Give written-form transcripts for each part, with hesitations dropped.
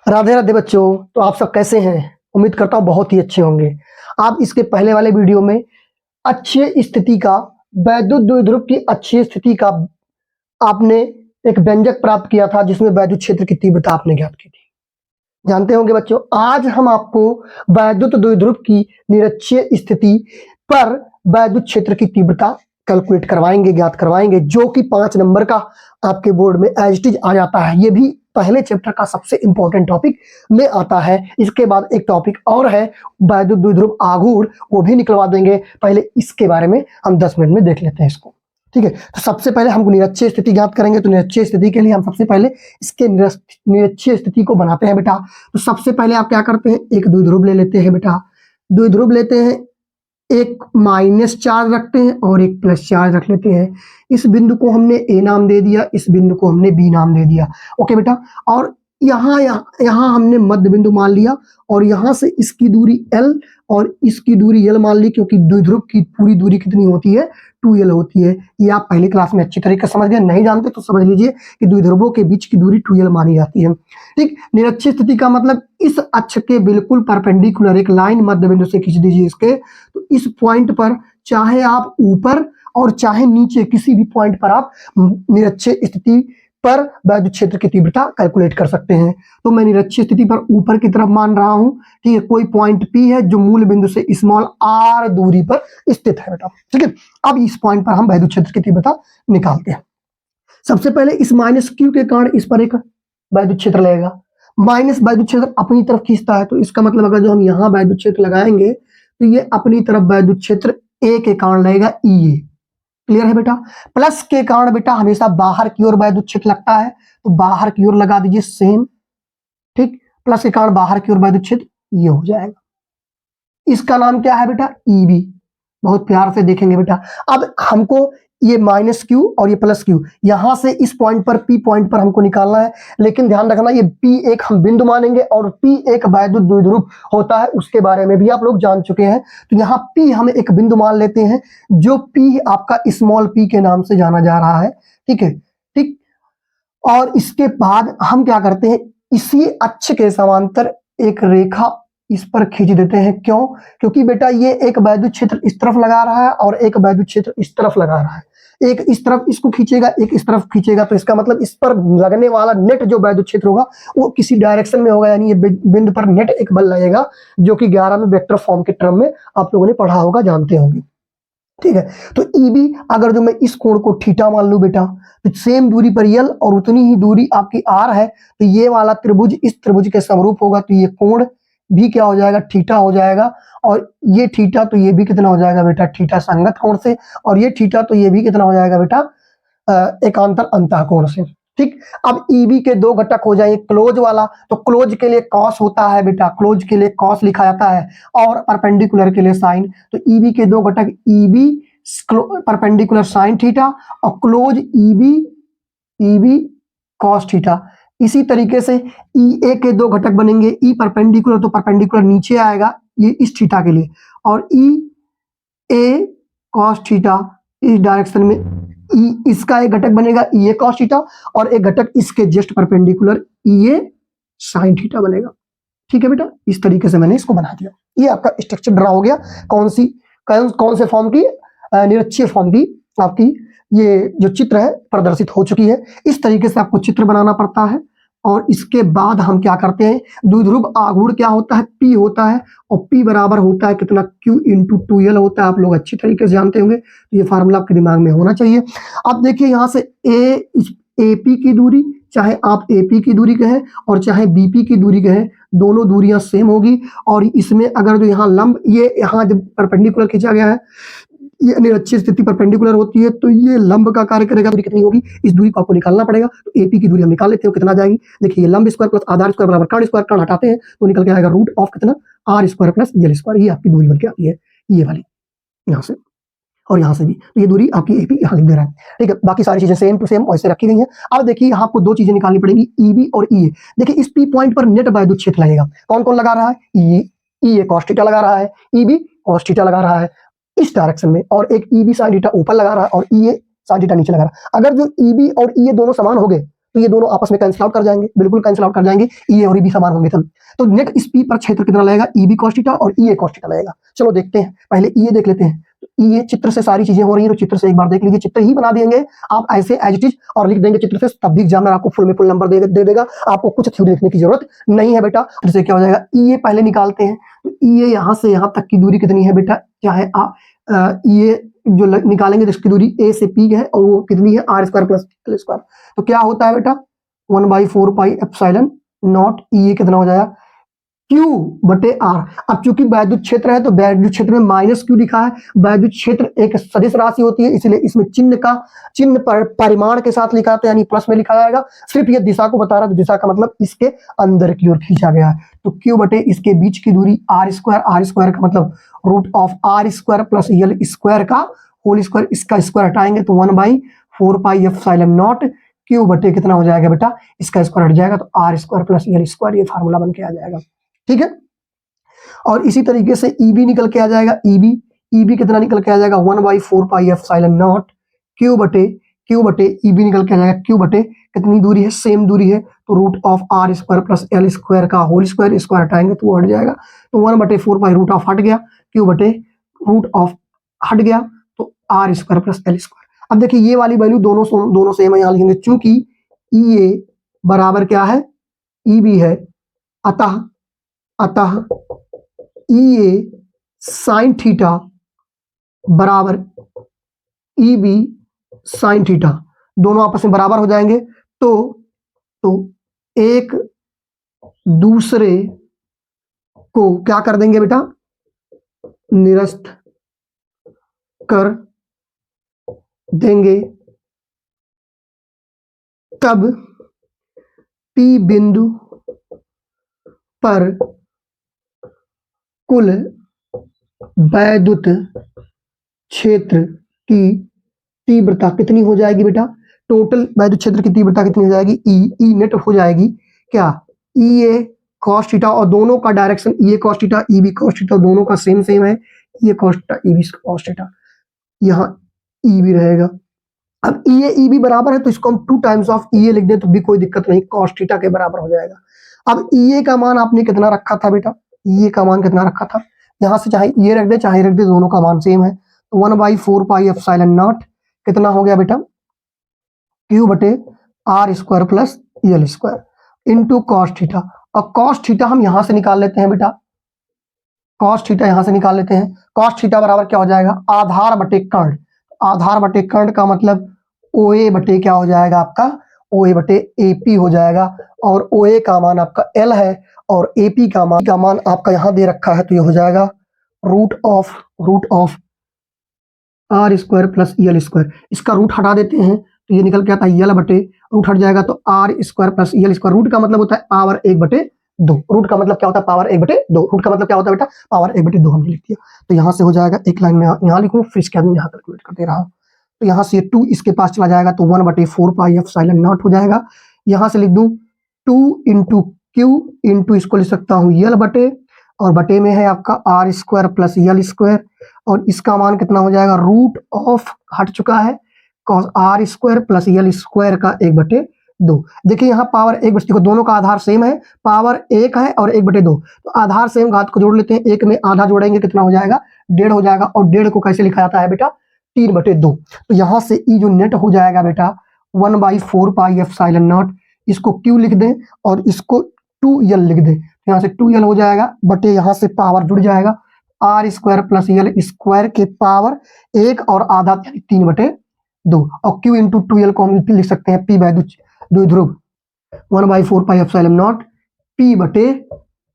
राधे राधे बच्चों। तो आप सब कैसे हैं? उम्मीद करता हूँ बहुत ही अच्छे होंगे। आप इसके पहले वाले वीडियो में अच्छी स्थिति का, वैद्युत द्विध्रुव की अच्छी स्थिति का आपने एक व्यंजक प्राप्त किया था, जिसमें वैद्युत क्षेत्र की तीव्रता आपने ज्ञात की थी। जानते होंगे बच्चों, आज हम आपको वैद्युत द्विध्रुव की निरक्षीय स्थिति पर वैद्युत क्षेत्र की तीव्रता कैलकुलेट करवाएंगे, ज्ञात करवाएंगे, जो कि 5 नंबर का आपके बोर्ड में एज इट इज आ जाता है। ये भी पहले चैप्टर का सबसे इंपॉर्टेंट टॉपिक में आता है। इसके बाद एक टॉपिक और है वैद्युत द्विध्रुव आघूर्ण, वो भी निकलवा देंगे। पहले इसके बारे में हम 10 मिनट में देख लेते हैं इसको। ठीक है, तो सबसे पहले हम निरक्षीय स्थिति ज्ञात करेंगे। तो निरक्षीय स्थिति के लिए हम सबसे पहले इसके निरक्षीय स्थिति को बनाते हैं बेटा। तो सबसे पहले आप क्या करते हैं, एक द्विध्रुव ले लेते हैं बेटा। द्विध्रुव लेते हैं, एक माइनस चार्ज रखते हैं और एक प्लस चार्ज रख लेते हैं। इस बिंदु को हमने ए नाम दे दिया, इस बिंदु को हमने बी नाम दे दिया। ओके बेटा, और यहाँ हमने मध्य बिंदु मान लिया, और यहाँ से इसकी दूरी L और इसकी दूरी L मान ली, क्योंकि द्विध्रुव की पूरी दूरी कितनी होती है, 2L होती है। ये आप पहली क्लास में अच्छी तरीके से समझ गए। नहीं जानते तो समझ लीजिए कि द्विध्रुवों के बीच की दूरी 2L मानी जाती है। ठीक, निरक्षीय स्थिति का मतलब इस अक्ष के बिल्कुल परपेंडिकुलर एक लाइन मध्य बिंदु से खींच दीजिए इसके। तो इस पॉइंट पर चाहे आप ऊपर और चाहे नीचे किसी भी पॉइंट पर आप निरक्षीय स्थिति पर वैद्युत क्षेत्र की तीव्रता कैलकुलेट कर सकते हैं। तो मैं निरक्षीय स्थिति पर ऊपर की तरफ मान रहा हूं। ठीक है, कोई पॉइंट P है जो मूल बिंदु से स्मॉल r दूरी पर स्थित है बेटा। ठीक है, अब इस पॉइंट पर हम वैद्युत क्षेत्र की तीव्रता निकालते हैं। सबसे पहले इस माइनस Q के कारण इस पर एक वैद्युत क्षेत्र लगेगा। माइनस वैद्युत क्षेत्र अपनी तरफ खींचता है, तो इसका मतलब अगर जो हम यहाँ वैद्युत क्षेत्र लगाएंगे तो ये अपनी तरफ वैद्युत क्षेत्र A के कारण लगेगा, EA। क्लियर है बेटा। प्लस के कारण बेटा हमेशा बाहर की ओर वैद्युत क्षेत्र लगता है, तो बाहर की ओर लगा दीजिए सेम। ठीक, प्लस के कारण बाहर की ओर वैद्युत क्षेत्र ये हो जाएगा। इसका नाम क्या है बेटा, EB। बहुत प्यार से देखेंगे बेटा। अब हमको ये माइनस Q और ये प्लस Q, यहां से इस पॉइंट पर P पॉइंट पर हमको निकालना है। लेकिन ध्यान रखना, ये P एक हम बिंदु मानेंगे और P एक वैद्युत द्विध्रुव होता है, उसके बारे में भी आप लोग जान चुके हैं। तो यहाँ P हम एक बिंदु मान लेते हैं, जो P आपका स्मॉल p के नाम से जाना जा रहा है। ठीक है, ठीक। और इसके बाद हम क्या करते हैं, इसी अक्ष के समांतर एक रेखा इस पर खींच देते हैं। क्यों? क्योंकि बेटा ये एक वैद्युत क्षेत्र इस तरफ लगा रहा है और एक वैद्युत क्षेत्र इस तरफ लगा रहा है। एक इस तरफ इसको खींचेगा, एक इस तरफ खींचेगा, तो इसका मतलब इस पर लगने वाला नेट जो वैद्युत क्षेत्र होगा वो किसी डायरेक्शन में होगा, यानी ये बिंदु पर नेट एक बल लगेगा, जो कि 11 में वेक्टर फॉर्म के टर्म में आप लोगों ने पढ़ा होगा, जानते होंगे। ठीक है, तो EB अगर जो मैं इस कोण को थीटा मान लूं बेटा, तो सेम दूरी पर L और उतनी ही दूरी आपकी R है, तो ये वाला त्रिभुज इस त्रिभुज के समरूप होगा, तो ये कोण भी क्या हो जाएगा, थीटा हो जाएगा। और ये थीटा तो ये भी कितना हो जाएगा बेटा, थीटा संगत कोण से, और ये थीटा तो ये भी कितना हो जाएगा बेटा, एकांतर अंतः कोण से। ठीक, अब EB के दो घटक हो जाए, क्लोज वाला, तो क्लोज के लिए कॉस होता है बेटा, क्लोज के लिए कॉस लिखा जाता है, और परपेंडिकुलर के लिए साइन। तो EB के दो घटक, EB परपेंडिकुलर साइन थीटा और क्लोज EB कॉस थीटा। इसी तरीके से EA के दो घटक बनेंगे, E परपेंडिकुलर, तो परपेंडिकुलर नीचे आएगा ये इस थीटा के लिए, और EA कॉस थीटा इस डायरेक्शन में। इसका एक घटक बनेगा EA कॉस थीटा, और एक घटक इसके just perpendicular EA sine theta बनेगा। ठीक है बेटा, इस तरीके से मैंने इसको बना दिया। ये आपका स्ट्रक्चर ड्रा हो गया। कौन से फॉर्म की, निरक्षीय फॉर्म की आपकी ये जो चित्र है प्रदर्शित हो चुकी है। इस तरीके से आपको चित्र बनाना पड़ता है। और इसके बाद हम क्या करते हैं, द्विध्रुव आघूर्ण क्या होता है, P होता है, और P बराबर होता है कितना, Q इंटू 2L होता है। आप लोग अच्छी तरीके से जानते होंगे, तो ये फार्मूला आपके दिमाग में होना चाहिए। अब देखिए यहाँ से AP की दूरी, चाहे आप AP की दूरी कहें और चाहे BP की दूरी कहें, दोनों दूरियां सेम होगी। और इसमें अगर जो यहाँ लंब, ये यहाँ जब परपेंडिकुलर खींचा गया है, ये निरक्षीय स्थिति परपेंडिकुलर होती है, तो ये लंब का कार्य करेगा। दूरी कितनी होगी, इस दूरी को आपको निकालना पड़ेगा। तो AP की दूरी हम निकाल लेते हो, कितना जाएगी, देखिए लंब स्क्वायर प्लस आधार स्क्वायर बराबर कर्ण स्क्वायर, कर्ण हटाते हैं तो निकल के आएगा रूट ऑफ कितना, R square plus L square. ये आपकी दूरी बन के आती है, ये वाली यहाँ से और यहाँ से भी। तो ये दूरी आपकी AP यहाँ लिख दे रहा है। ठीक है, बाकी सारी चीजें सेम टू सेम वैसे रखी गई हैं। अब देखिए यहाँ आपको दो चीजें निकालनी पड़ेंगी, EB और EA। देखिए इस P पॉइंट पर नेट वैद्युत क्षेत्र लगेगा। कौन कौन लगा रहा है, EA cos थीटा लगा रहा है, EB cos थीटा लगा रहा है इस डायरेक्शन में, और एक EB sin थीटा ऊपर लगा रहा है और EA sin थीटा नीचे लगा रहा है। अगर जो EB और EA दोनों समान हो गए तो ये दोनों आपस में कैंसिल आउट कर जाएंगे, बिल्कुल कैंसिल आउट कर जाएंगे, ई और ई भी समान होंगे तब। तो नेट इस पी पर क्षेत्र कितना लगेगा, ई बी कॉस थीटा और ई ए कॉस थीटा लगेगा। चलो देखते हैं, पहले ई ए देख लेते हैं। तो ई ए चित्र से सारी चीजें हो रही है, तो चित्र से एक बार देख लीजिए, चित्र ही बना देंगे आप ऐसे एज इट इज और लिख देंगे चित्र से, तब भी एग्जामिनर आपको फुल में फुल नंबर दे देगा, आपको कुछ थ्योरी लिखने की जरूरत नहीं है बेटा। जैसे क्या हो जाएगा, ई ए पहले निकालते हैं। तो ई ए यहाँ से यहाँ तक की दूरी कितनी है बेटा, चाहे ई ए जो निकालेंगे जिसकी दूरी ए से पी है, और वो कितनी है, R square plus L square. तो क्या होता है बेटा, 1/4 पाई एप्सिलॉन नॉट ई ए कितना हो जाएगा, क्यू बटे आर। अब चूंकि वैद्युत क्षेत्र है तो वैद्युत क्षेत्र में माइनस क्यू लिखा है। वैद्युत क्षेत्र एक सदिश राशि होती है, इसलिए इसमें चिन्ह पर परिमाण के साथ लिखा था, यानी प्लस में लिखा जाएगा। सिर्फ ये दिशा को बता रहा है, तो दिशा का मतलब इसके अंदर की ओर खींचा गया है। तो क्यू बटे इसके बीच की दूरी आर स्क्वायर का मतलब root of R square plus L square का होल स्क्वायर, इसका स्क्वायर हटाएंगे तो 1/4 पाई एप्सिलॉन नॉट क्यू बटे कितना हो जाएगा बेटा, इसका स्क्वायर हट जाएगा तो R square plus L square, ये फार्मूला बन के आ जाएगा। ठीक है, और इसी तरीके से ईबी निकल के आ जाएगा, ईबी कितना निकल के आ जाएगा, 1/4 पाई एप्सिलॉन नॉट क्यू बटे ईबी निकल के आ जाएगा, क्यू बटे कितनी दूरी है, सेम दूरी है, तो root of R square plus L square का होल स्क्वायर, स्क्वायर हटाएंगे तो वो हट जाएगा, तो 1/4 पाई रूट ऑफ हट गया, क्यू बटे रूट ऑफ हट गया, तो R square plus L square. अब देखिए ये वाली वैल्यू दोनों सेम है, यहाँ लिखेंगे चूंकि ई ए बराबर क्या है, ईबी है, अतः ई ए साइन थीटा बराबर ई बी साइन थीटा, दोनों आपस में बराबर हो जाएंगे। तो एक दूसरे को क्या कर देंगे बेटा, निरस्त कर देंगे, तब पी बिंदु पर कुल वैद्युत क्षेत्र की तीव्रता कितनी हो जाएगी बेटा, टोटल वैद्युत क्षेत्र की तीव्रता कितनी हो जाएगी, ई नेट हो जाएगी क्या, ई ए कॉस थीटा, और दोनों का direction E A cos theta E B cos theta, दोनों का सेम है, E A cos theta E B cos theta, यहाँ ई बी रहेगा। अब ई ए ई बी बराबर है तो इसको हम 2 टाइम्स ऑफ ई ए लिख दें तो भी कोई दिक्कत नहीं, कॉस थीटा के बराबर हो जाएगा। अब ई ए का मान आपने कितना रखा था बेटा, ई ए का मान कितना रखा था, यहाँ से चाहे ये रख दे चाहे रख दे, दोनों का मान सेम है, तो 1/4 पाई एप्सिलॉन नॉट कितना हो गया बेटा, क्यू बटे R square plus L square into cos theta. और कॉस थीटा हम यहां से निकाल लेते हैं बेटा, कॉस थीटा यहां से निकाल लेते हैं, कॉस थीटा बराबर क्या हो जाएगा, आधार बटे कर्ण, आधार बटे कर्ण का मतलब ओ ए बटे क्या हो जाएगा आपका, ओ ए बटे ए पी हो जाएगा, और ओ ए का मान आपका एल है और ए पी का मान आपका यहाँ दे रखा है, तो ये हो जाएगा root of R square plus L square. इसका रूट हटा देते हैं तो ये निकल के आता है एल बटे, रूट हट जाएगा तो R square plus L square, root का मतलब होता है पावर 1/2, रूट का मतलब क्या होता है, पावर 1/2, रूट का मतलब क्या होता है बेटा, पावर 1/2 हमने लिख दिया। तो यहाँ से हो जाएगा, एक लाइन में यहाँ लिखूँ फिर इसके बाद में यहाँ कैलकुलेट कर दे रहा हूँ, तो यहाँ से 2 इसके पास चला जाएगा तो 1/4 पाई एप्सिलॉन नॉट हो जाएगा। यहाँ से लिख दूँ 2 इंटू क्यू इंटू इसको लिख सकता हूँ एल बटे, और बटे में है आपका R square plus L square, और इसका मान कितना हो जाएगा, रूट ऑफ हट चुका है cos R square plus L square का 1/2। देखिए यहाँ पावर 1/2 को, दोनों का आधार सेम है, पावर 1 है और 1/2, तो आधार सेम घात को जोड़ लेते हैं, एक में आधा जोड़ेंगे कितना हो जाएगा, 1.5 हो जाएगा, और 1.5 को कैसे लिखा जाता है बेटा, 3/2। तो यहाँ से ई जो नेट हो जाएगा बेटा 1/4 पाई एप्सिलॉन नॉट, इसको क्यू लिख दें और इसको 2l लिख दें, यहाँ से 2l हो जाएगा बटे यहाँ से पावर जुड़ जाएगा, R square plus L square के पावर 1 और आधा 3/2, और क्यू इंटू 2l को हम लिख सकते हैं पी द्विध्रुव 1/4 पाई एप्सिलॉन नॉट पी बटे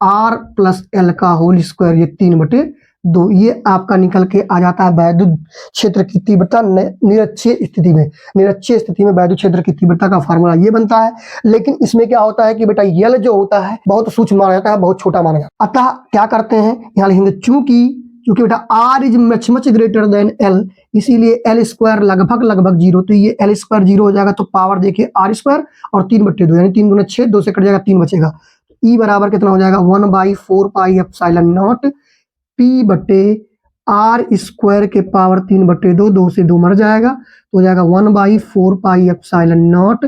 आर प्लस एल का होल स्क्वायर, ये 3/2, ये आपका निकल के आ जाता है वैद्युत क्षेत्र की तीव्रता निरक्षीय स्थिति में। निरक्षीय स्थिति में वैद्युत क्षेत्र की तीव्रता का फार्मूला ये बनता है, लेकिन इसमें क्या होता है कि बेटा यल जो होता है बहुत सूक्ष्म माना जाता है, बहुत छोटा माना जाता है। अतः क्या करते हैं, यहाँ लिखेंगे चूंकि बेटा R is much greater than L, इसीलिए एल स्क्वायर लगभग 0, तो ये एल स्क्वायर 0 हो जाएगा, तो पावर देखिए आर स्क्वायर और 3/2 यानी 3 दूना 6, 2 से कट जाएगा 3 बचेगा, ई बराबर कितना हो जाएगा 1/4 पाई एप्सिलॉन नॉट पी बटे आर स्क्वायर के पावर 3/2, 2 से 2 मर जाएगा तो हो जाएगा 1/4 पाई एप्सिलॉन नॉट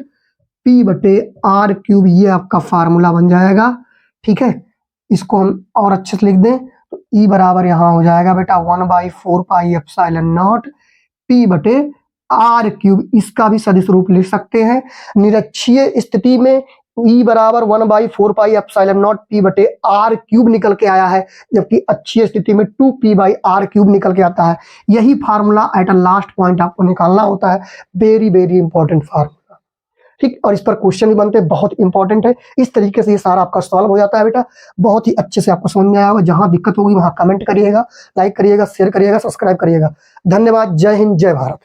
p/r³, ये आपका फार्मूला बन जाएगा। ठीक है, इसको हम और अच्छे से लिख दें तो E बराबर यहाँ हो जाएगा बेटा 1/4πε0 p/r³। इसका भी सदिश रूप लिख सकते हैं। निरक्षीय स्थिति में E बराबर 1/4πε0 p/r³ निकल के आया है, जबकि अक्षीय स्थिति में 2p/r³ निकल के आता है। यही formula at a last point आपको निकालना होता है। Very very important formula. ठीक, और इस पर क्वेश्चन भी बनते हैं, बहुत इंपॉर्टेंट है। इस तरीके से ये सारा आपका सॉल्व हो जाता है बेटा। बहुत ही अच्छे से आपको समझ में आया होगा। जहां दिक्कत होगी वहां कमेंट करिएगा, लाइक करिएगा, शेयर करिएगा, सब्सक्राइब करिएगा। धन्यवाद। जय हिंद, जय भारत।